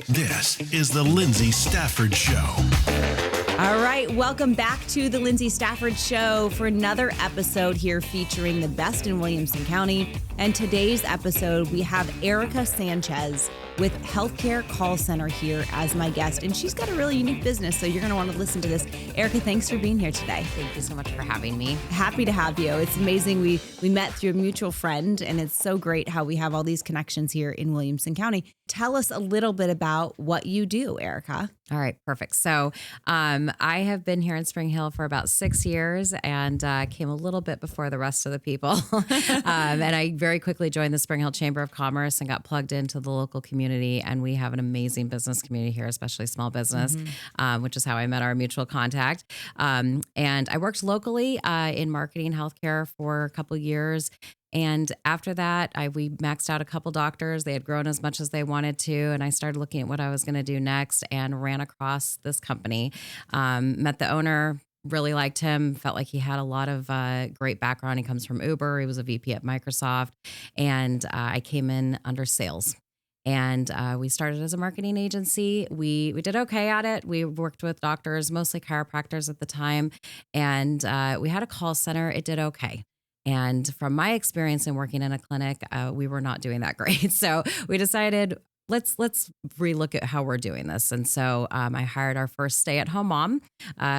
This is the Lyndsay Stafford Show. All right, welcome back to the Lyndsay Stafford Show for another episode here featuring the best in Williamson County. And today's episode, we have Erika Sanchez with Healthcare Call Center here as my guest. And she's got a really unique business, so you're going to want to listen to this. Erika, thanks for being here today. Thank you so much for having me. Happy to have you. It's amazing. We met through a mutual friend, and it's so great how we have all these connections here in Williamson County. Tell us a little bit about what you do, Erika. All right, perfect. So I have been here in Spring Hill for about 6 years and came a little bit before the rest of the people. And I very quickly joined the Spring Hill Chamber of Commerce and got plugged into the local community. And we have an amazing business community here, especially small business, which is how I met our mutual contact. And I worked locally in marketing healthcare for a couple years. And after that, we maxed out a couple doctors. They had grown as much as they wanted to. And I started looking at what I was going to do next and ran across this company. Met the owner, really liked him, felt like he had a lot of great background. He comes from Uber. He was a VP at Microsoft. And I came in under sales. And we started as a marketing agency. We did okay at it. We worked with doctors, mostly chiropractors at the time. And we had a call center. It did okay. And from my experience in working in a clinic, we were not doing that great. So we decided, let's relook at how we're doing this. And so I hired our first stay-at-home mom.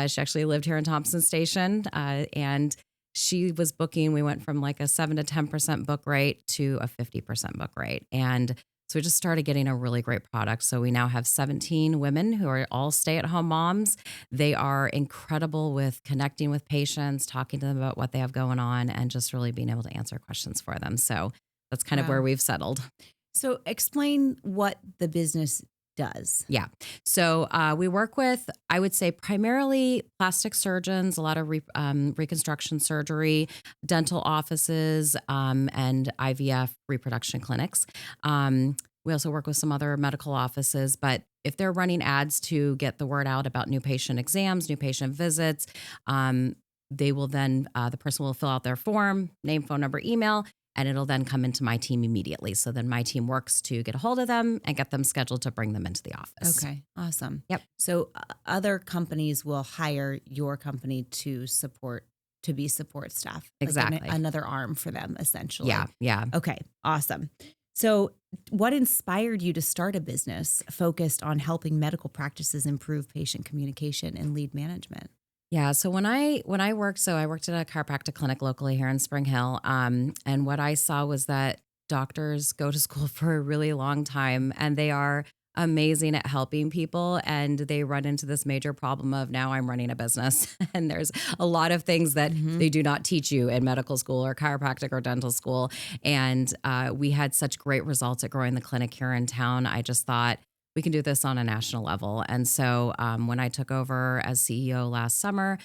She actually lived here in Thompson Station, and she was booking. We went from like a 7 to 10% book rate to a 50% book rate. And so we just started getting a really great product. So we now have 17 women who are all stay-at-home moms. They are incredible with connecting with patients, talking to them about what they have going on, and just really being able to answer questions for them. So that's kind of where we've settled. So explain what the business does. Yeah. So we work with, I would say, primarily plastic surgeons, a lot of reconstruction surgery, dental offices, and IVF reproduction clinics. We also work with some other medical offices, but if they're running ads to get the word out about new patient exams, new patient visits, they will then, the person will fill out their form, name, phone number, email, and it'll then come into my team immediately. So then my team works to get a hold of them and get them scheduled to bring them into the office. Okay, awesome. Yep. So other companies will hire your company to be support staff. Exactly. Like another arm for them, essentially. Yeah. Okay, awesome. So what inspired you to start a business focused on helping medical practices improve patient communication and lead management? Yeah. So when I worked at a chiropractic clinic locally here in Spring Hill. And what I saw was that doctors go to school for a really long time and they are amazing at helping people. And they run into this major problem of now I'm running a business. And there's a lot of things that they do not teach you in medical school or chiropractic or dental school. And we had such great results at growing the clinic here in town. I just thought, we can do this on a national level. And so when I took over as CEO last summer,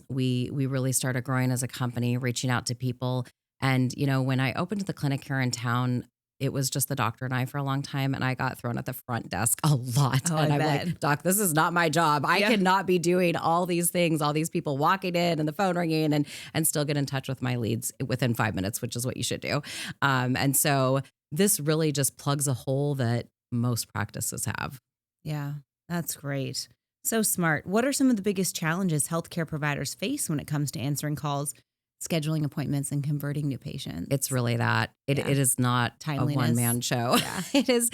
we really started growing as a company, reaching out to people. And, when I opened the clinic here in town, it was just the doctor and I for a long time. And I got thrown at the front desk a lot. And I'm like, Doc, this is not my job. I cannot be doing all these things, all these people walking in and the phone ringing and still get in touch with my leads within 5 minutes, which is what you should do. And so this really just plugs a hole that most practices have. Yeah, that's great. So smart. What are some of the biggest challenges healthcare providers face when it comes to answering calls, scheduling appointments, and converting new patients? It's really that. It is not Timeliness. A one-man show. Yeah. It is.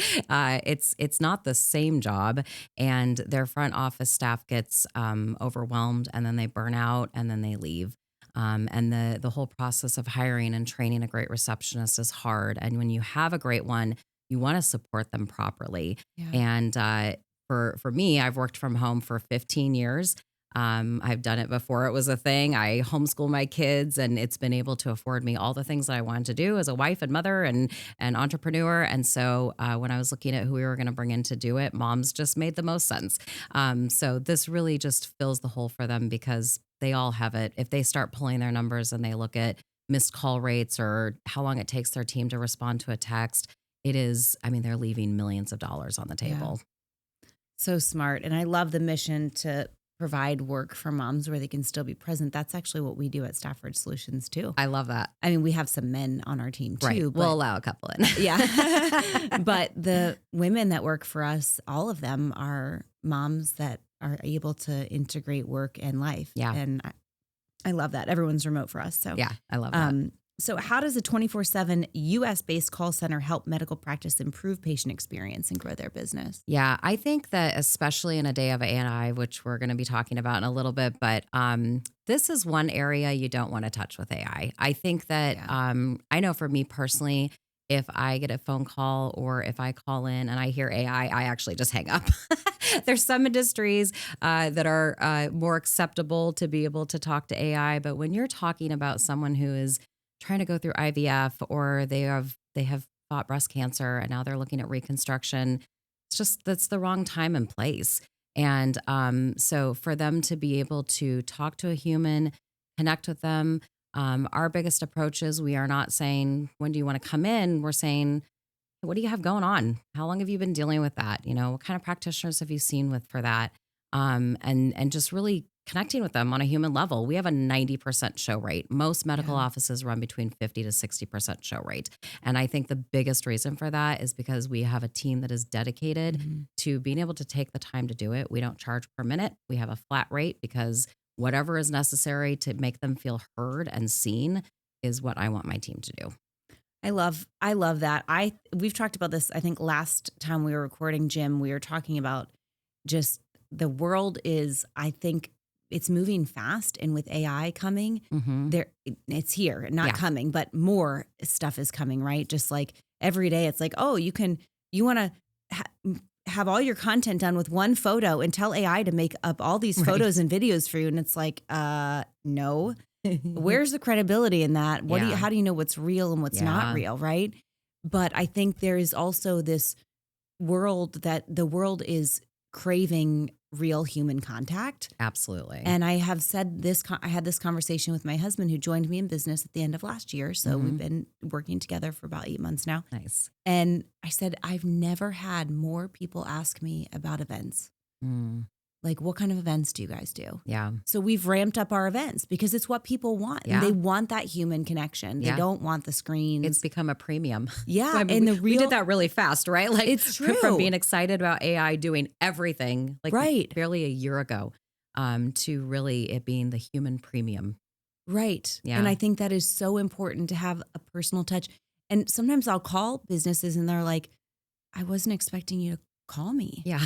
It's not the same job, and their front office staff gets overwhelmed, and then they burn out, and then they leave. And the whole process of hiring and training a great receptionist is hard. And when you have a great one, you want to support them properly. Yeah. And for me, I've worked from home for 15 years. I've done it before it was a thing. I homeschool my kids, and it's been able to afford me all the things that I wanted to do as a wife and mother and entrepreneur. And so when I was looking at who we were going to bring in to do it, moms just made the most sense. So this really just fills the hole for them because they all have it. If they start pulling their numbers and they look at missed call rates or how long it takes their team to respond to a text, they're leaving millions of dollars on the table. Yeah. So smart. And I love the mission to provide work for moms where they can still be present. That's actually what we do at Stafford Solutions too. I love that. I mean, we have some men on our team too. Right. But, We'll allow a couple in. yeah. But the women that work for us, all of them are moms that are able to integrate work and life. Yeah. And I love that. Everyone's remote for us. So Yeah, I love that. So how does a 24/7 US-based call center help medical practice improve patient experience and grow their business? Yeah, I think that especially in a day of AI, which we're going to be talking about in a little bit, but this is one area you don't want to touch with AI. I think that I know for me personally, if I get a phone call or if I call in and I hear AI, I actually just hang up. There's some industries that are more acceptable to be able to talk to AI, but when you're talking about someone who is trying to go through IVF or they have fought breast cancer and now they're looking at reconstruction, that's the wrong time and place. And so for them to be able to talk to a human, connect with them, our biggest approach is we are not saying, when do you want to come in? We're saying, what do you have going on? How long have you been dealing with that? What kind of practitioners have you seen for that? And just really connecting with them on a human level. We have a 90% show rate. Most medical offices run between 50 to 60% show rate. And I think the biggest reason for that is because we have a team that is dedicated to being able to take the time to do it. We don't charge per minute. We have a flat rate because whatever is necessary to make them feel heard and seen is what I want my team to do. I love that. We've talked about this, I think last time we were recording, Jim, we were talking about just the world is, I think it's moving fast, and with AI coming, it's here, not coming, but more stuff is coming, right? Just like every day, it's like, oh, you want to have all your content done with one photo and tell AI to make up all these photos and videos for you, and it's like, no. Where's the credibility in that? How do you know what's real and what's not real, right? But I think there is also this world that the world is craving real human contact. Absolutely. And I have said this, I had this conversation with my husband who joined me in business at the end of last year. So we've been working together for about 8 months now. Nice. And I said, I've never had more people ask me about events. Like, what kind of events do you guys do? Yeah. So we've ramped up our events because it's what people want. Yeah. And they want that human connection. They don't want the screens. It's become a premium. Yeah. I mean, and we did that really fast, right? Like, it's true. From being excited about AI doing everything, like barely a year ago, to really it being the human premium. Right. Yeah. And I think that is so important to have a personal touch. And sometimes I'll call businesses and they're like, I wasn't expecting you to call me. Yeah.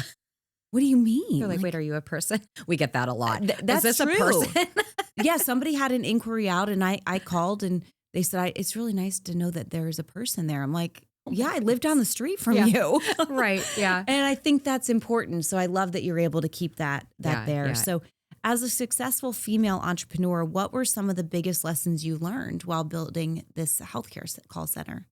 What do you mean? They're like, wait, are you a person? We get that a lot. That's Is this true. a person? Yeah, somebody had an inquiry out and I called and they said, it's really nice to know that there's a person there. I'm like, yeah, I live down the street from you. Right, yeah. And I think that's important. So I love that you're able to keep that there. Yeah. So as a successful female entrepreneur, what were some of the biggest lessons you learned while building this healthcare call center?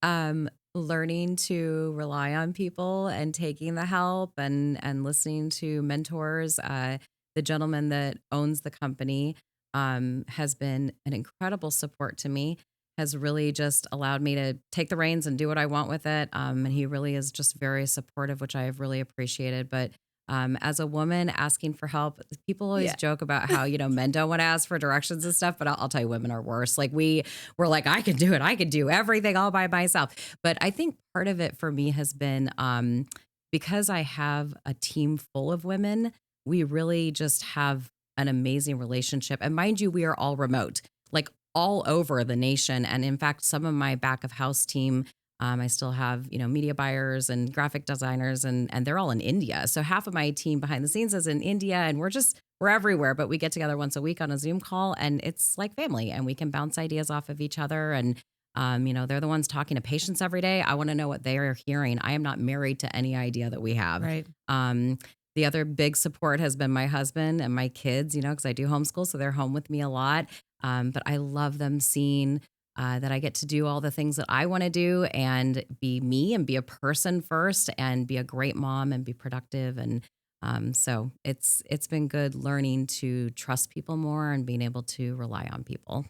Learning to rely on people and taking the help and listening to mentors. The gentleman that owns the company has been an incredible support to me, has really just allowed me to take the reins and do what I want with it. And he really is just very supportive, which I have really appreciated. But as a woman asking for help, people always joke about how, men don't want to ask for directions and stuff, but I'll tell you, women are worse. Like we're like, I can do it. I can do everything all by myself. But I think part of it for me has been because I have a team full of women, we really just have an amazing relationship. And mind you, we are all remote, like all over the nation. And in fact, some of my back of house team, I still have, media buyers and graphic designers and they're all in India. So half of my team behind the scenes is in India and we're everywhere, but we get together once a week on a Zoom call and it's like family and we can bounce ideas off of each other. And, they're the ones talking to patients every day. I want to know what they are hearing. I am not married to any idea that we have. Right. The other big support has been my husband and my kids, because I do homeschool. So they're home with me a lot. But I love them seeing that I get to do all the things that I want to do and be me and be a person first and be a great mom and be productive. And so it's been good learning to trust people more and being able to rely on people.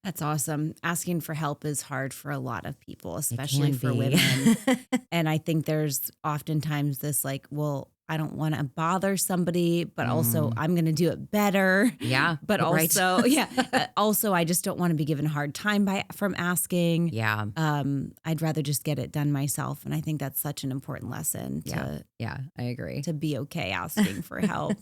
That's awesome. Asking for help is hard for a lot of people, especially for women. And I think there's oftentimes this like, well, I don't want to bother somebody, but also I'm going to do it better. Yeah. But also, also I just don't want to be given a hard time from asking. Yeah. I'd rather just get it done myself. And I think that's such an important lesson Yeah, I agree. to be okay asking for help.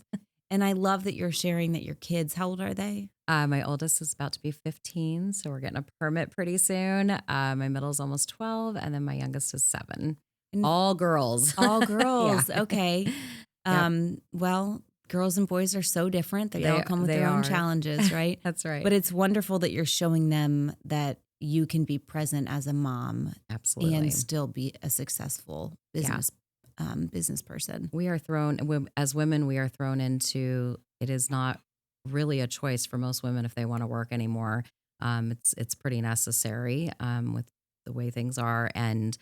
And I love that you're sharing that your kids, how old are they? My oldest is about to be 15, so we're getting a permit pretty soon. My middle is almost 12, and then my youngest is 7. All girls. All girls. Yeah. Okay. Well, girls and boys are so different. They all come with their own challenges, right? That's right. But it's wonderful that you're showing them that you can be present as a mom. Absolutely. And still be a successful business person. We are thrown, as women, we are thrown into, it is not really a choice for most women if they want to work anymore. It's pretty necessary with the way things are. And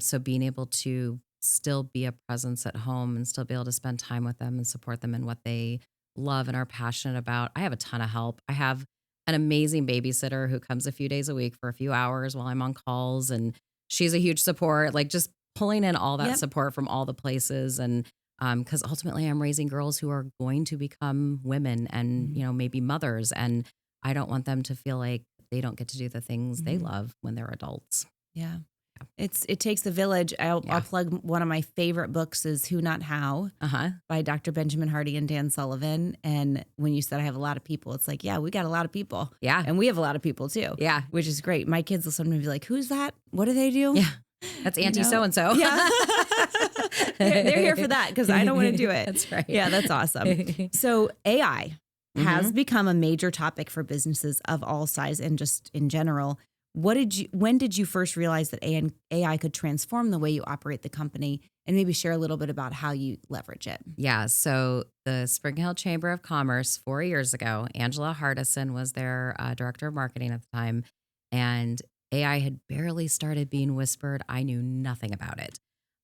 so being able to still be a presence at home and still be able to spend time with them and support them in what they love and are passionate about. I have a ton of help. I have an amazing babysitter who comes a few days a week for a few hours while I'm on calls. And she's a huge support, like just pulling in all that support from all the places. And because ultimately I'm raising girls who are going to become women and, maybe mothers. And I don't want them to feel like they don't get to do the things they love when they're adults. Yeah. It takes a village. I'll plug one of my favorite books is Who Not How by Dr. Benjamin Hardy and Dan Sullivan. And when you said I have a lot of people, it's like, yeah, we got a lot of people. Yeah. And we have a lot of people too. Yeah. Which is great. My kids will sometimes be like, who's that? What do they do? Yeah. That's Auntie so-and-so. Yeah. They're here for that because I don't want to do it. That's right. Yeah, that's awesome. So AI has become a major topic for businesses of all size and just in general. When did you first realize that AI could transform the way you operate the company, and maybe share a little bit about how you leverage it? Yeah. So the Spring Hill Chamber of Commerce 4 years ago, Angela Hardison was their director of marketing at the time. And AI had barely started being whispered. I knew nothing about it.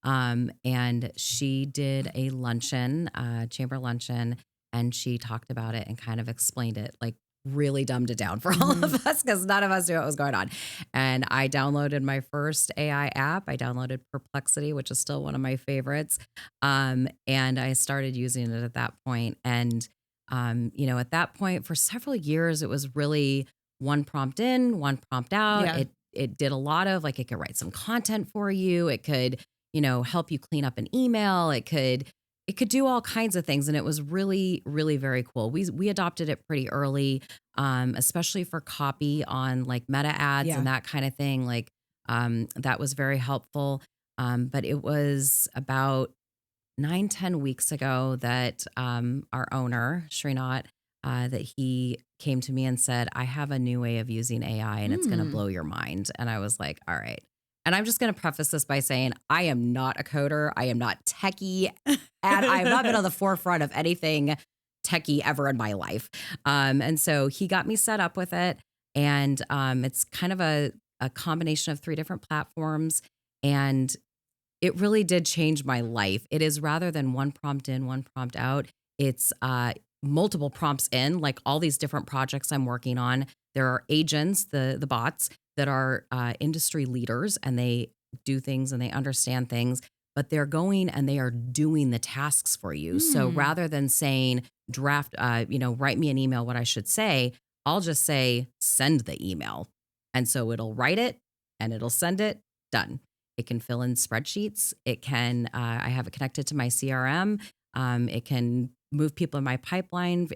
And she did a luncheon, chamber luncheon, and she talked about it and kind of explained it, like really dumbed it down for all of us because none of us knew what was going on. And I downloaded my first AI app. I downloaded Perplexity, which is still one of my favorites. And I started using it at that point. And, at that point for several years, it was really one prompt in, one prompt out. Yeah. It did a lot of it could write some content for you. It could, help you clean up an email. It could do all kinds of things. And it was really, really very cool. We adopted it pretty early, especially for copy on like meta ads and that kind of thing. Like that was very helpful. But it was about 9-10 weeks ago that our owner, Srinath, that he came to me and said, I have a new way of using AI and it's going to blow your mind. And I was like, all right. And I'm just going to preface this by saying I am not a coder. I am not techie. And I have not been on the forefront of anything techie ever in my life. And so he got me set up with it. And it's kind of a combination of 3 different platforms. And it really did change my life. It is rather than one prompt in, one prompt out. It's multiple prompts in, like all these different projects I'm working on. There are agents, the bots, that are industry leaders, and they do things and they understand things, but they're going and they are doing the tasks for you. So rather than saying write me an email, what I should say, I'll just say, send the email. And so it'll write it and it'll send it, done. It can fill in spreadsheets. It can, I have it connected to my CRM. It can move people in my pipeline.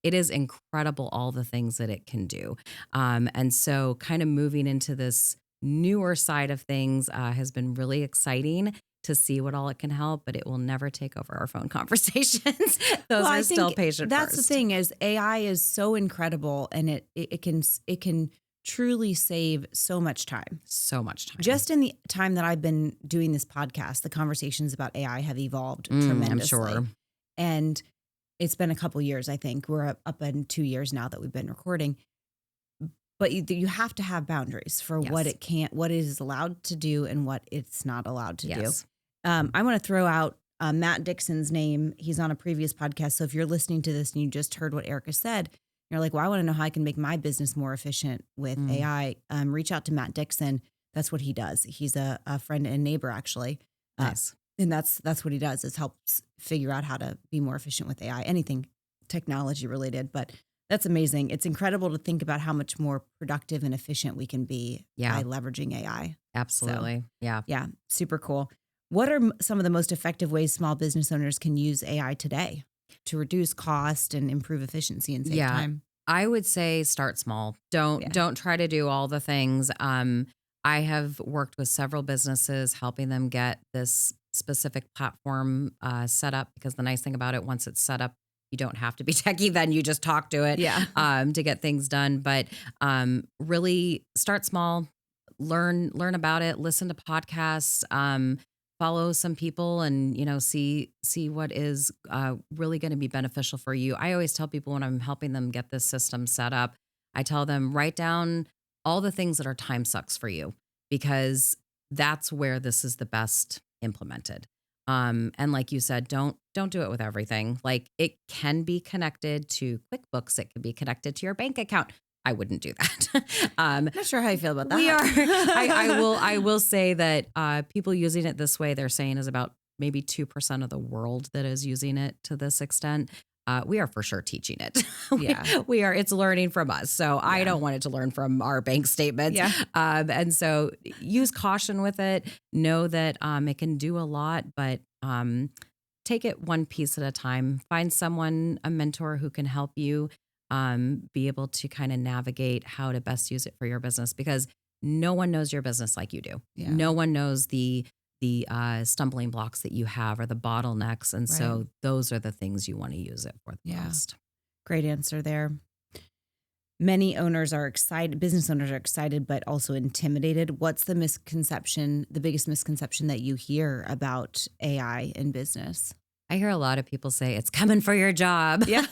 It is incredible, all the things that it can do. And so kind of moving into this newer side of things has been really exciting to see what all it can help, but it will never take over our phone conversations. Those are still patient that's first. The thing is AI is so incredible, and it can truly save so much time. So much time. Just in the time that I've been doing this podcast, the conversations about AI have evolved tremendously. I'm sure. And it's been a couple years, I think. We're up in 2 years now that we've been recording. But you have to have boundaries for what it is allowed to do and what it's not allowed to do. I want to throw out Matt Dixon's name. He's on a previous podcast. So if you're listening to this and you just heard what Erika said, you're like, well, I want to know how I can make my business more efficient with AI. Reach out to Matt Dixon. That's what he does. He's a friend and neighbor, actually. Nice. And that's what he does, is helps figure out how to be more efficient with AI, anything technology related. But that's amazing. It's incredible to think about how much more productive and efficient we can be by leveraging AI. Absolutely. So, yeah, super cool. What are some of the most effective ways small business owners can use AI today to reduce cost and improve efficiency and save time? I would say start small. Don't try to do all the things. I have worked with several businesses helping them get this specific platform set up, because the nice thing about it, once it's set up, you don't have to be techie, then you just talk to it to get things done. But really start small, learn about it, listen to podcasts, follow some people, and see what is really going to be beneficial for you. I always tell people when I'm helping them get this system set up, I tell them, write down all the things that are time sucks for you, because that's where this is the best implemented. And like you said, don't do it with everything. Like, it can be connected to QuickBooks. It can be connected to your bank account. I wouldn't do that. Not sure how you feel about that. We are. I will say that people using it this way, they're saying, is about maybe 2% of the world that is using it to this extent. We are for sure teaching it. We are. It's learning from us. So I don't want it to learn from our bank statements. And so use caution with it. Know that it can do a lot, but take it one piece at a time. Find someone, a mentor, who can help you be able to kind of navigate how to best use it for your business, because no one knows your business like you do. No one knows the stumbling blocks that you have, or the bottlenecks. And so those are the things you want to use it for the most. Great answer there. Many owners are excited, business owners are excited, but also intimidated. What's the biggest misconception that you hear about AI in business? I hear a lot of people say it's coming for your job. Yeah.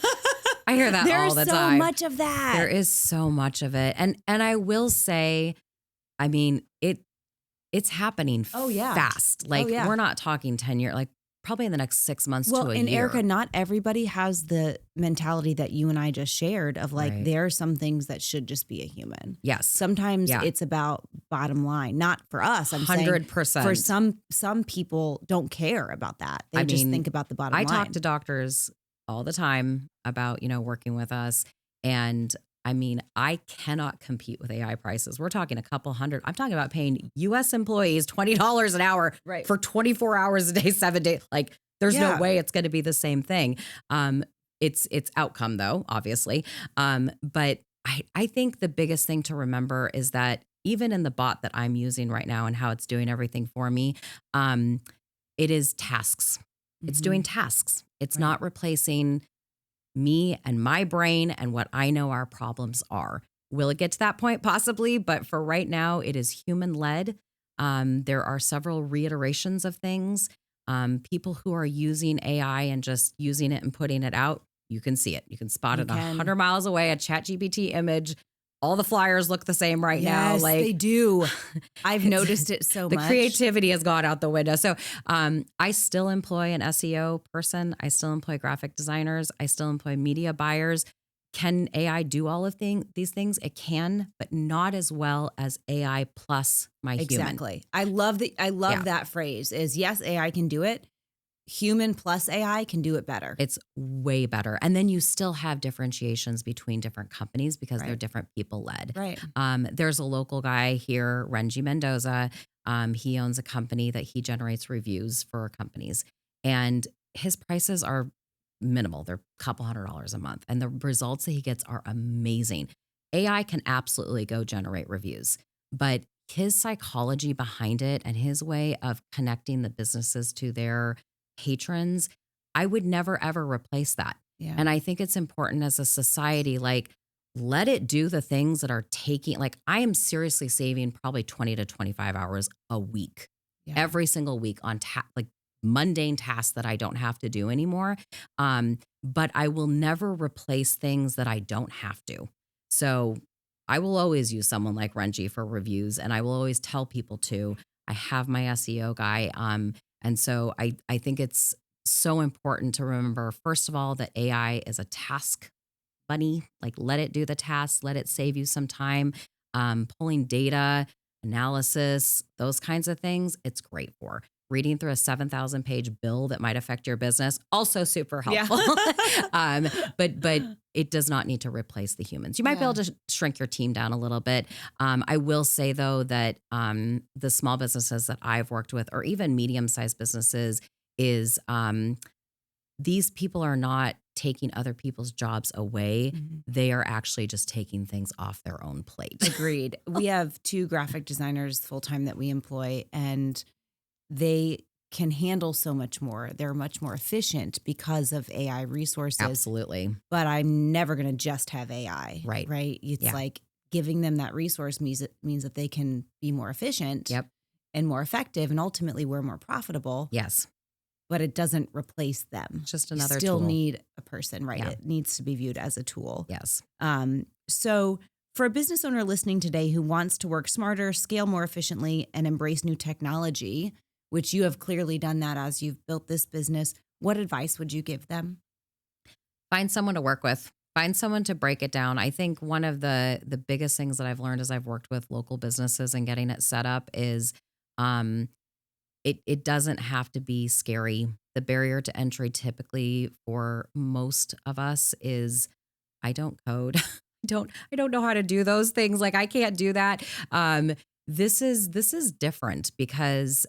I hear that all the time. There's so much of that. There is so much of it. And I will say, I mean, it's happening fast. Like, we're not talking 10 years, like probably in the next 6 months to a year. And Erika, not everybody has the mentality that you and I just shared of like, there are some things that should just be a human. Yes. Sometimes it's about bottom line, not for us. I'm 100%. saying for some people don't care about that. They just think about the bottom line. I talk to doctors all the time about, working with us. And I mean, I cannot compete with AI prices. We're talking a couple hundred. I'm talking about paying U.S. employees $20 an hour for 24 hours a day, 7 days. Like, there's no way it's going to be the same thing. It's outcome though, obviously. But I think the biggest thing to remember is that even in the bot that I'm using right now and how it's doing everything for me, it is tasks. It's doing tasks. It's not replacing me and my brain and what I know our problems are. Will it get to that point? Possibly. But for right now, it is human led. There are several reiterations of things. People who are using AI and just using it and putting it out, you can see it. You can spot it 100 miles away, a ChatGPT image. All the flyers look the same now. Yes, they do. I've noticed it so much. The creativity has gone out the window. So I still employ an SEO person. I still employ graphic designers. I still employ media buyers. Can AI do all of these things? It can, but not as well as AI plus my human. Exactly. I love that phrase is, yes, AI can do it. Human plus AI can do it better. It's way better. And then you still have differentiations between different companies because they're different people led. Right. There's a local guy here, Renji Mendoza. He owns a company that he generates reviews for companies, and his prices are minimal. They're a couple $100 a month, and the results that he gets are amazing. AI can absolutely go generate reviews, but his psychology behind it and his way of connecting the businesses to their patrons, I would never ever replace that. Yeah. And I think it's important as a society, like, let it do the things that are taking, like, I am seriously saving probably 20 to 25 hours a week, every single week on like mundane tasks that I don't have to do anymore. But I will never replace things that I don't have to. So I will always use someone like Renji for reviews, and I will always tell people to. I have my SEO guy. And so I think it's so important to remember, first of all, that AI is a task bunny. Like, let it do the tasks, let it save you some time. Pulling data, analysis, those kinds of things, it's great for. reading through a 7,000 page bill that might affect your business, also super helpful. But it does not need to replace the humans. You might be able to shrink your team down a little bit. I will say though that the small businesses that I've worked with, or even medium-sized businesses, is these people are not taking other people's jobs away. They are actually just taking things off their own plate. Agreed. We have 2 graphic designers full-time that we employ, and they can handle so much more. They're much more efficient because of AI resources. Absolutely. But I'm never going to just have AI. Right. Right. It's like giving them that resource means that they can be more efficient and more effective, and ultimately we're more profitable. Yes. But it doesn't replace them. It's just another you still tool. need a person, right? Yeah. It needs to be viewed as a tool. Yes. So for a business owner listening today who wants to work smarter, scale more efficiently, and embrace new technology, which you have clearly done that as you've built this business, what advice would you give them? Find someone to work with. Find someone to break it down. I think one of the biggest things that I've learned as I've worked with local businesses and getting it set up is it doesn't have to be scary. The barrier to entry typically for most of us is I don't code. I don't know how to do those things. Like I can't do that. This is different because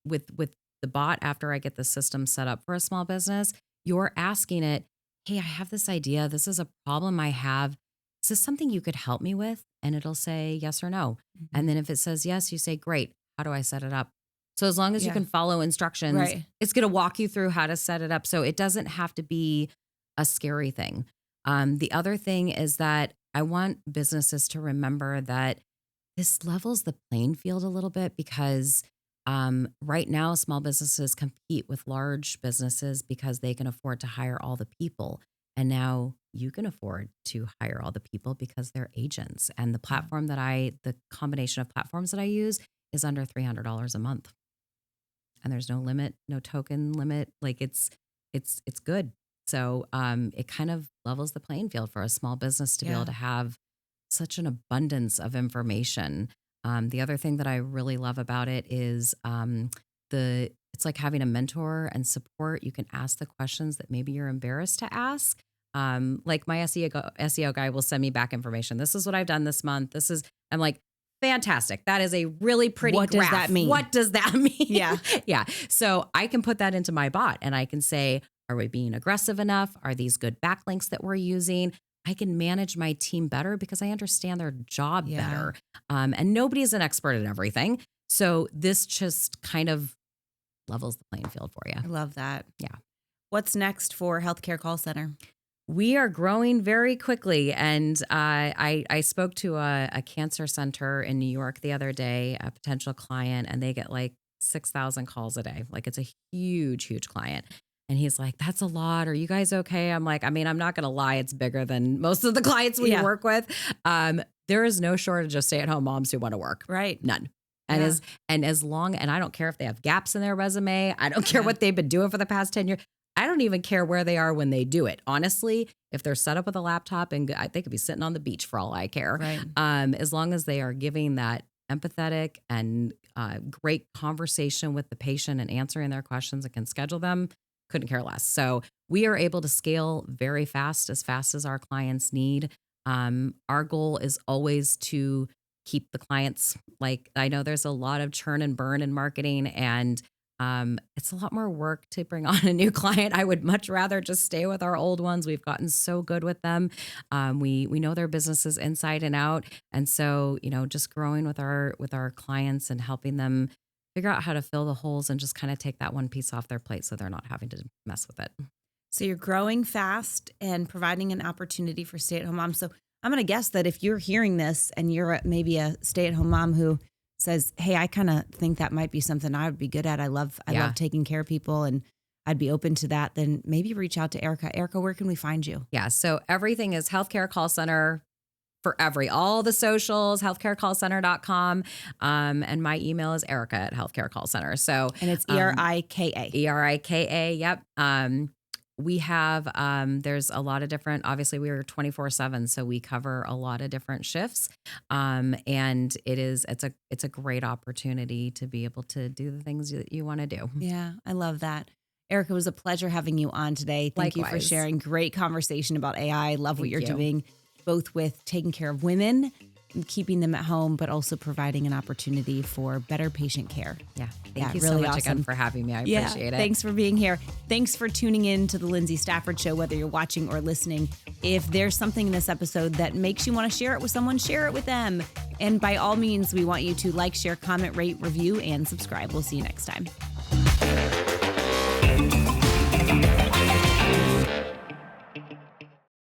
with the bot, after I get the system set up for a small business, you're asking it, hey, I have this idea. This is a problem I have. Is this something you could help me with? And it'll say yes or no. And then if it says yes, you say, great. How do I set it up? So as long as you can follow instructions, it's going to walk you through how to set it up. So it doesn't have to be a scary thing. The other thing is that I want businesses to remember that this levels the playing field a little bit because right now, small businesses compete with large businesses because they can afford to hire all the people. And now you can afford to hire all the people because they're agents. And the platform the combination of platforms that I use is under $300 a month. And there's no limit, no token limit. Like it's good. So it kind of levels the playing field for a small business to be able to have such an abundance of information. The other thing that I really love about it is it's like having a mentor and support. You can ask the questions that maybe you're embarrassed to ask. Like my SEO guy will send me back information. This is what I've done this month. I'm like, fantastic. That is a really pretty graph. What does that mean? What does that mean? Yeah. Yeah. So I can put that into my bot and I can say, are we being aggressive enough? Are these good backlinks that we're using? I can manage my team better because I understand their job better. And nobody is an expert at everything. So this just kind of levels the playing field for you. I love that. Yeah. What's next for Healthcare Call Center? We are growing very quickly. And I spoke to a cancer center in New York the other day, a potential client, and they get like 6,000 calls a day. Like it's a huge, huge client. And he's like, that's a lot. Are you guys okay? I'm like, I mean, I'm not going to lie. It's bigger than most of the clients we work with. There is no shortage of stay-at-home moms who want to work. Right. None. And as long, and I don't care if they have gaps in their resume. I don't care what they've been doing for the past 10 years. I don't even care where they are when they do it. Honestly, if they're set up with a laptop and they could be sitting on the beach for all I care. Right. As long as they are giving that empathetic and great conversation with the patient and answering their questions and can schedule them, couldn't care less. So we are able to scale very fast as our clients need. Our goal is always to keep the clients. Like I know there's a lot of churn and burn in marketing, and it's a lot more work to bring on a new client. I would much rather just stay with our old ones. We've gotten so good with them. We know their businesses inside and out. And so, just growing with our clients and helping them figure out how to fill the holes and just kind of take that one piece off their plate so they're not having to mess with it. So you're growing fast and providing an opportunity for stay-at-home moms. So I'm going to guess that if you're hearing this and you're maybe a stay-at-home mom who says, hey, I kind of think that might be something I would be good at. I love taking care of people and I'd be open to that. Then maybe reach out to Erika. Erika, where can we find you? Yeah. So everything is Healthcare Call Center for all the socials, healthcarecallcenter.com. And my email is Erika at Healthcare Call Center. So, and it's ERIKA. ERIKA. Yep. We have, there's a lot of different, obviously we are 24/7, so we cover a lot of different shifts. And it's a great opportunity to be able to do the things that you want to do. Yeah, I love that. Erika, it was a pleasure having you on today. Thank you for Likewise. sharing. Great conversation about AI. I love what Thank you're you. doing, both with taking care of women and keeping them at home, but also providing an opportunity for better patient care. Yeah. Yeah, Thank you really so much awesome. again for having me. I appreciate it. Thanks for being here. Thanks for tuning in to the Lyndsay Stafford Show, whether you're watching or listening. If there's something in this episode that makes you want to share it with someone, share it with them. And by all means, we want you to like, share, comment, rate, review, and subscribe. We'll see you next time.